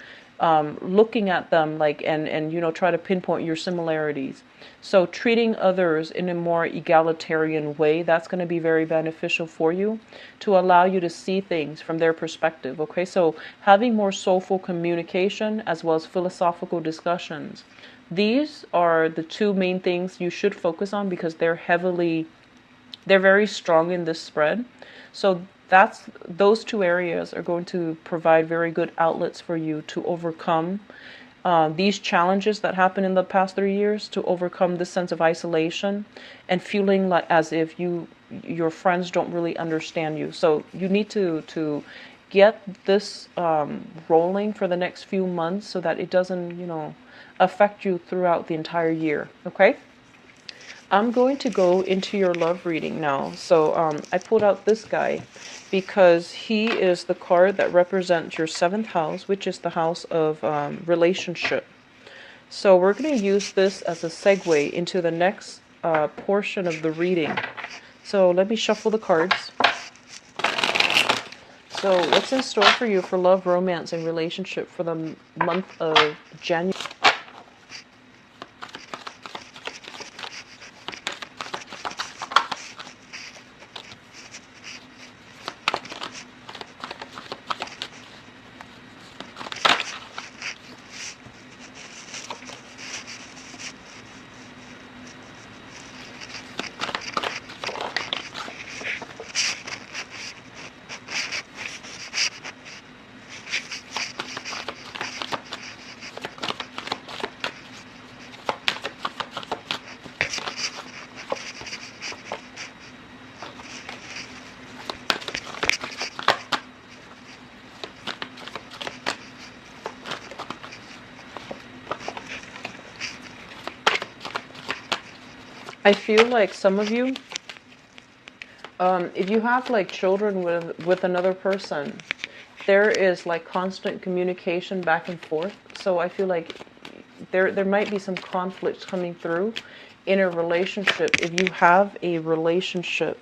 Looking at them like and try to pinpoint your similarities. So treating others in a more egalitarian way, that's going to be very beneficial for you, to allow you to see things from their perspective. Okay, so having more soulful communication as well as philosophical discussions, these are the two main things you should focus on, because they're very strong in this spread. So those two areas are going to provide very good outlets for you to overcome these challenges that happened in the past 3 years, to overcome this sense of isolation and feeling like as if your friends don't really understand you. So you need to get this rolling for the next few months, so that it doesn't affect you throughout the entire year. Okay. I'm going to go into your love reading now. So I pulled out this guy because he is the card that represents your 7th house, which is the house of relationship. So we're going to use this as a segue into the next portion of the reading. So let me shuffle the cards. So what's in store for you for love, romance, and relationship for the month of January? I feel like some of you, if you have like children with another person, there is like constant communication back and forth. So I feel like there might be some conflicts coming through in a relationship. If you have a relationship,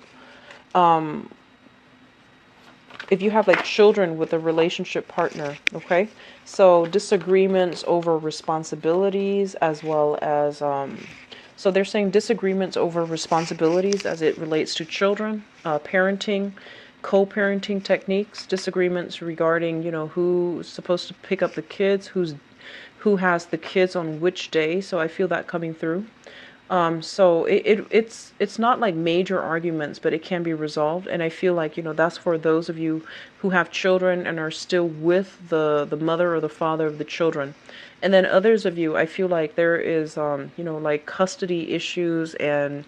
if you have like children with a relationship partner, okay? So disagreements over responsibilities, as well as so they're saying disagreements over responsibilities as it relates to children, parenting, co-parenting techniques, disagreements regarding, who's supposed to pick up the kids, who has the kids on which day. So I feel that coming through. So it's not like major arguments, but it can be resolved. And I feel like, that's for those of you who have children and are still with the mother or the father of the children. And then others of you, I feel like there is, like custody issues, and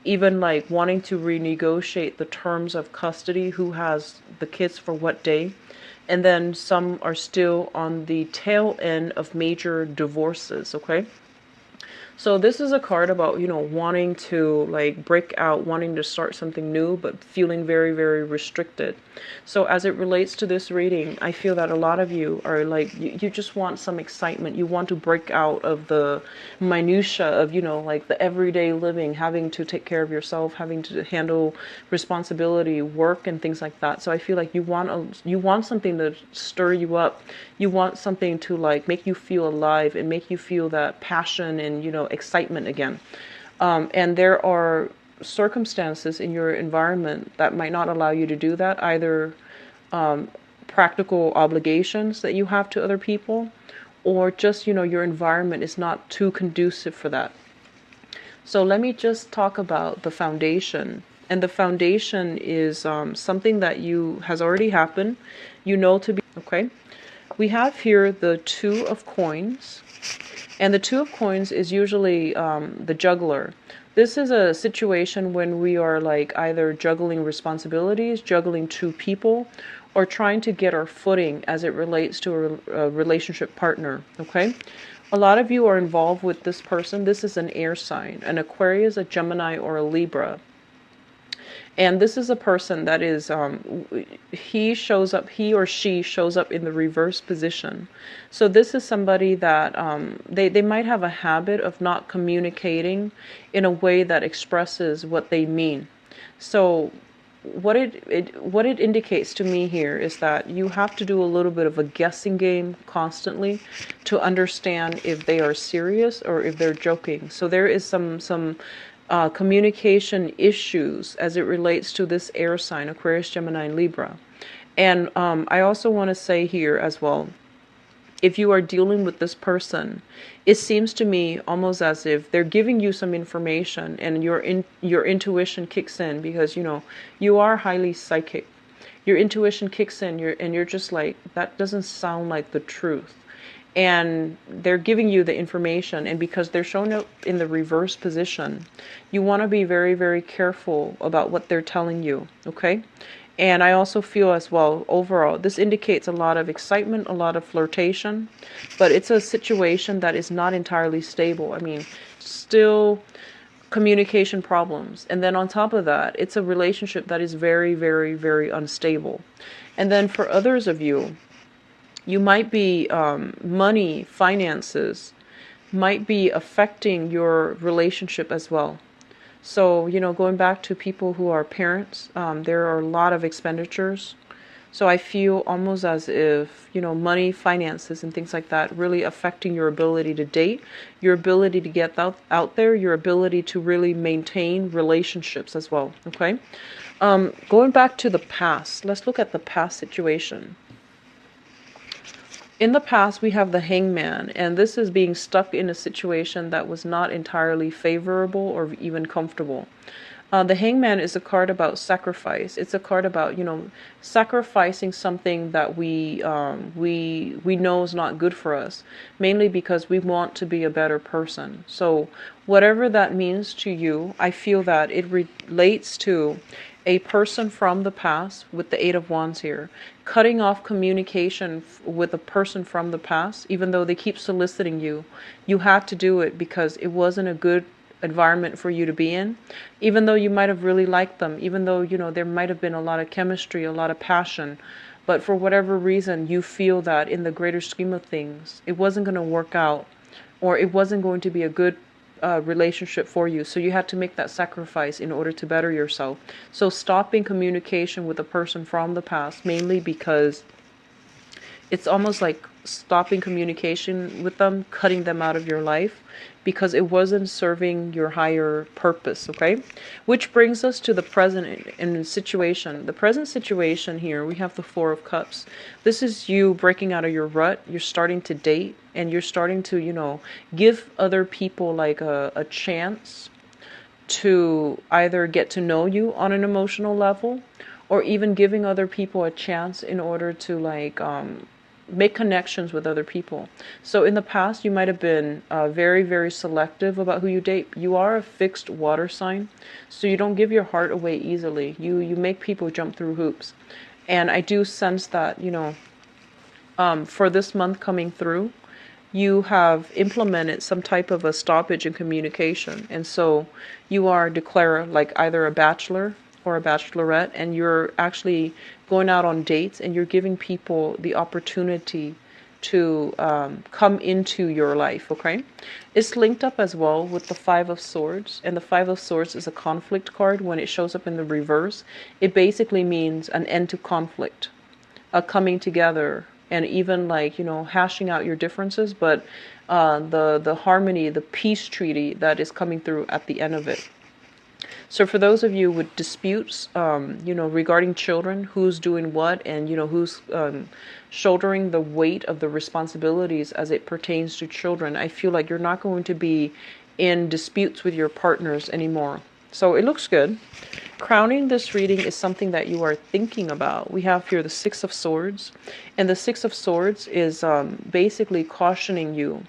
even like wanting to renegotiate the terms of custody, who has the kids for what day. And then some are still on the tail end of major divorces, okay? So this is a card about, wanting to like break out, wanting to start something new, but feeling very, very restricted. So as it relates to this reading, I feel that a lot of you are like, you just want some excitement. You want to break out of the minutia of, like the everyday living, having to take care of yourself, having to handle responsibility, work, and things like that. So I feel like you want something to stir you up. You want something to like make you feel alive and make you feel that passion and, excitement again. And there are circumstances in your environment that might not allow you to do that, either practical obligations that you have to other people, or just, your environment is not too conducive for that. So let me just talk about the foundation. And the foundation is something that has already happened, to be, okay? We have here the 2 of coins. And the 2 of coins is usually the juggler. This is a situation when we are like either juggling responsibilities, juggling two people, or trying to get our footing as it relates to a relationship partner, okay? A lot of you are involved with this person. This is an air sign, an Aquarius, a Gemini, or a Libra. And this is a person that is, he or she shows up in the reverse position. So this is somebody that they might have a habit of not communicating in a way that expresses what they mean. So what it indicates to me here is that you have to do a little bit of a guessing game constantly to understand if they are serious or if they're joking. So there is some communication issues as it relates to this air sign, Aquarius, Gemini, and Libra. And I also want to say here as well, if you are dealing with this person, it seems to me almost as if they're giving you some information and your intuition kicks in, because you are highly psychic. Your intuition kicks in, you're just like, that doesn't sound like the truth. And they're giving you the information, and because they're showing up in the reverse position, you want to be very, very careful about what they're telling you, okay? And I also feel as well, overall, this indicates a lot of excitement, a lot of flirtation, but it's a situation that is not entirely stable. I mean, still communication problems. And then on top of that, it's a relationship that is very, very, very unstable. And then for others of you, you might be, money, finances, might be affecting your relationship as well. So, going back to people who are parents, there are a lot of expenditures. So I feel almost as if, money, finances, and things like that really affecting your ability to date, your ability to get out there, your ability to really maintain relationships as well, okay? Going back to the past, let's look at the past situation. In the past, we have the Hangman, and this is being stuck in a situation that was not entirely favorable or even comfortable. The Hangman is a card about sacrifice. It's a card about, sacrificing something that we know is not good for us, mainly because we want to be a better person. So whatever that means to you, I feel that it relates to a person from the past with the Eight of Wands here, cutting off communication with a person from the past, even though they keep soliciting you. You had to do it because it wasn't a good environment for you to be in, even though you might have really liked them, even though, there might have been a lot of chemistry, a lot of passion, but for whatever reason, you feel that in the greater scheme of things, it wasn't going to work out, or it wasn't going to be a good relationship for you. So you had to make that sacrifice in order to better yourself. So stopping communication with a person from the past, mainly because it's almost like stopping communication with them, cutting them out of your life, because it wasn't serving your higher purpose, okay? Which brings us to the present in situation. The present situation here, we have the Four of Cups. This is you breaking out of your rut. You're starting to date, and you're starting to, give other people like a chance to either get to know you on an emotional level, or even giving other people a chance in order to like make connections with other people. So in the past, you might have been very, very selective about who you date. You are a fixed water sign, so you don't give your heart away easily. You make people jump through hoops. And I do sense that, for this month coming through, you have implemented some type of a stoppage in communication. And so you are declared like either a bachelor or a bachelorette, and you're actually going out on dates, and you're giving people the opportunity to come into your life, okay? It's linked up as well with the Five of Swords, and the Five of Swords is a conflict card. When it shows up in the reverse, it basically means an end to conflict, a coming together, and even like, hashing out your differences, but the harmony, the peace treaty that is coming through at the end of it. So for those of you with disputes, regarding children, who's doing what, and, who's shouldering the weight of the responsibilities as it pertains to children, I feel like you're not going to be in disputes with your partners anymore. So it looks good. Crowning this reading is something that you are thinking about. We have here the Six of Swords, and the Six of Swords is basically cautioning you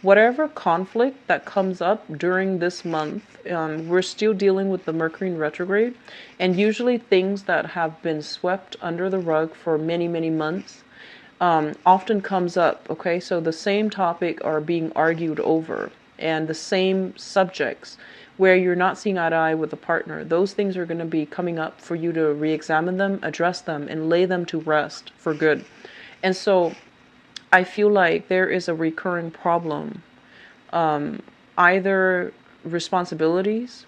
whatever conflict that comes up during this month, we're still dealing with the Mercury in retrograde, and usually things that have been swept under the rug for many, many months often comes up. Okay, so the same topic are being argued over, and the same subjects where you're not seeing eye to eye with a partner, those things are going to be coming up for you to re-examine them, address them, and lay them to rest for good. And so I feel like there is a recurring problem, either responsibilities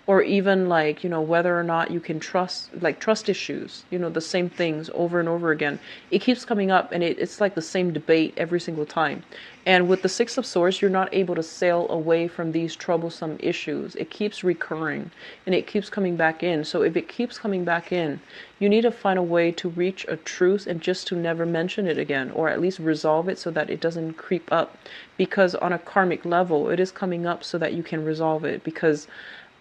or even like, whether or not you can trust, like trust issues, the same things over and over again. It keeps coming up, and it's like the same debate every single time. And with the Six of Swords, you're not able to sail away from these troublesome issues. It keeps recurring, and it keeps coming back in. So if it keeps coming back in, you need to find a way to reach a truce and just to never mention it again, or at least resolve it so that it doesn't creep up. Because on a karmic level, it is coming up so that you can resolve it. Because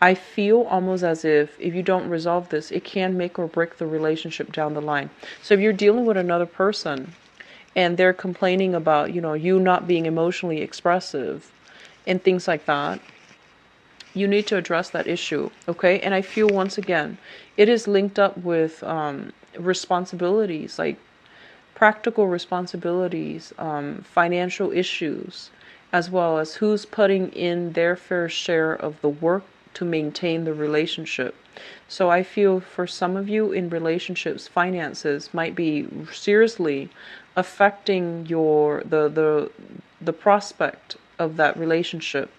I feel almost as if you don't resolve this, it can make or break the relationship down the line. So if you're dealing with another person and they're complaining about, you not being emotionally expressive and things like that, you need to address that issue, okay? And I feel, once again, it is linked up with responsibilities, like practical responsibilities, financial issues, as well as who's putting in their fair share of the work to maintain the relationship. So I feel for some of you in relationships, finances might be seriously affecting the prospect of that relationship.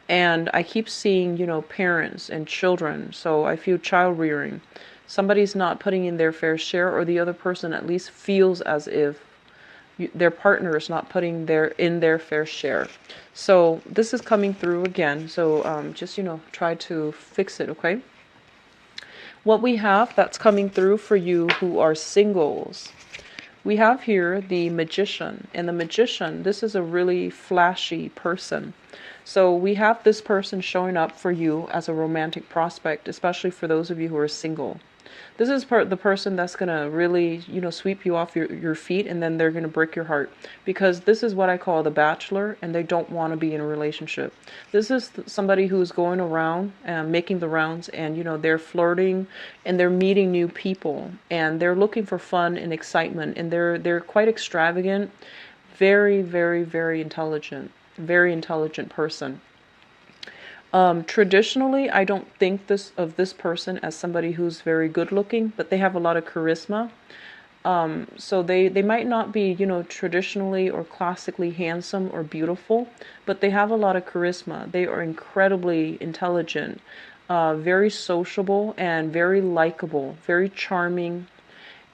And I keep seeing, parents and children. So I feel child rearing. Somebody's not putting in their fair share, or the other person at least feels as if their partner is not putting in their fair share. So this is coming through again. So just, try to fix it, okay? What we have that's coming through for you who are singles, we have here the Magician. And the Magician, this is a really flashy person. So we have this person showing up for you as a romantic prospect, especially for those of you who are single. This is the person that's going to really, sweep you off your feet, and then they're going to break your heart. Because this is what I call the bachelor, and they don't want to be in a relationship. This is somebody who's going around and making the rounds, and, they're flirting, and they're meeting new people, and they're looking for fun and excitement, and they're quite extravagant, very, very, very intelligent person. Traditionally, I don't think of this person as somebody who's very good looking, but they have a lot of charisma. So they might not be, traditionally or classically handsome or beautiful, but they have a lot of charisma. They are incredibly intelligent, very sociable, and very likable, very charming.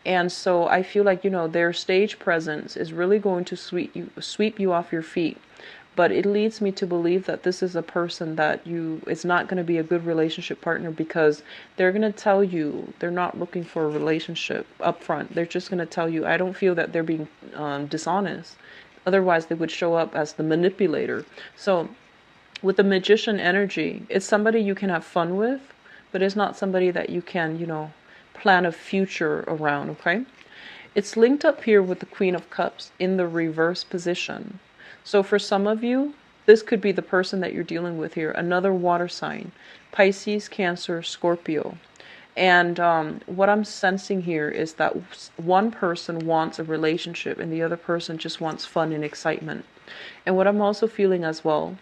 And so I feel like, their stage presence is really going to sweep you off your feet. But it leads me to believe that this is a person that is not going to be a good relationship partner, because they're going to tell you they're not looking for a relationship up front. They're just going to tell you, I don't feel that they're being dishonest. Otherwise, they would show up as the manipulator. So with the Magician energy, it's somebody you can have fun with, but it's not somebody that you can, plan a future around, okay? It's linked up here with the Queen of Cups in the reverse position. So for some of you, this could be the person that you're dealing with here, another water sign, Pisces, Cancer, Scorpio. And what I'm sensing here is that one person wants a relationship and the other person just wants fun and excitement. And what I'm also feeling as well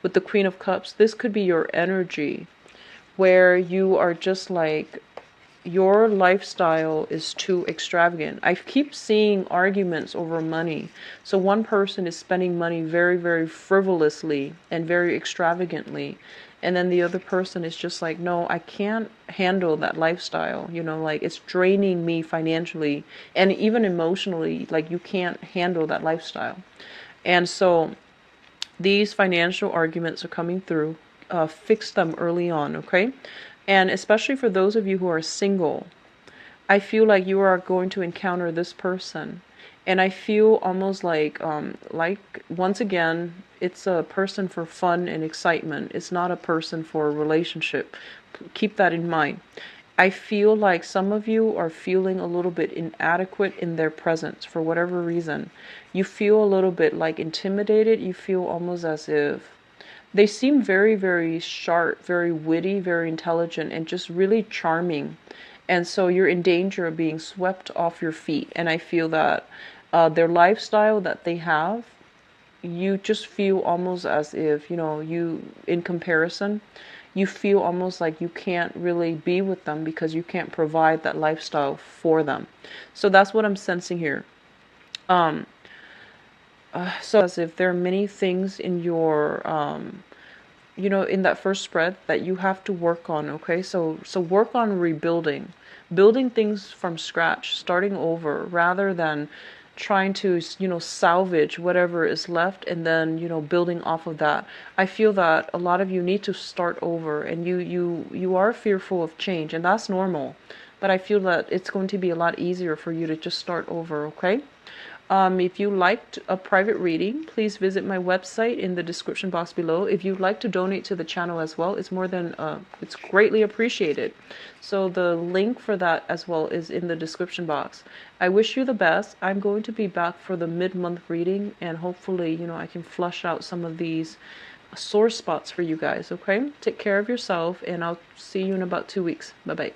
with the Queen of Cups, this could be your energy where you are just like, your lifestyle is too extravagant. I keep seeing arguments over money. So one person is spending money very, very frivolously and very extravagantly. And then the other person is just like, no, I can't handle that lifestyle. Like it's draining me financially and even emotionally. Like you can't handle that lifestyle. And so these financial arguments are coming through. Fix them early on, okay? And especially for those of you who are single, I feel like you are going to encounter this person. And I feel almost like once again, it's a person for fun and excitement. It's not a person for a relationship. Keep that in mind. I feel like some of you are feeling a little bit inadequate in their presence for whatever reason. You feel a little bit like intimidated. You feel almost as if they seem very, very sharp, very witty, very intelligent, and just really charming. And so you're in danger of being swept off your feet. And I feel that their lifestyle that they have, you just feel almost as if, you, in comparison, you feel almost like you can't really be with them because you can't provide that lifestyle for them. So that's what I'm sensing here. So as if there are many things in your, in that first spread that you have to work on. Okay, so work on rebuilding, building things from scratch, starting over, rather than trying to salvage whatever is left and then building off of that. I feel that a lot of you need to start over, and you are fearful of change, and that's normal, but I feel that it's going to be a lot easier for you to just start over. Okay. If you liked a private reading, please visit my website in the description box below. If you'd like to donate to the channel as well, it's greatly appreciated. So the link for that as well is in the description box. I wish you the best. I'm going to be back for the mid-month reading, and hopefully, I can flush out some of these sore spots for you guys. Okay? Take care of yourself, and I'll see you in about 2 weeks. Bye-bye.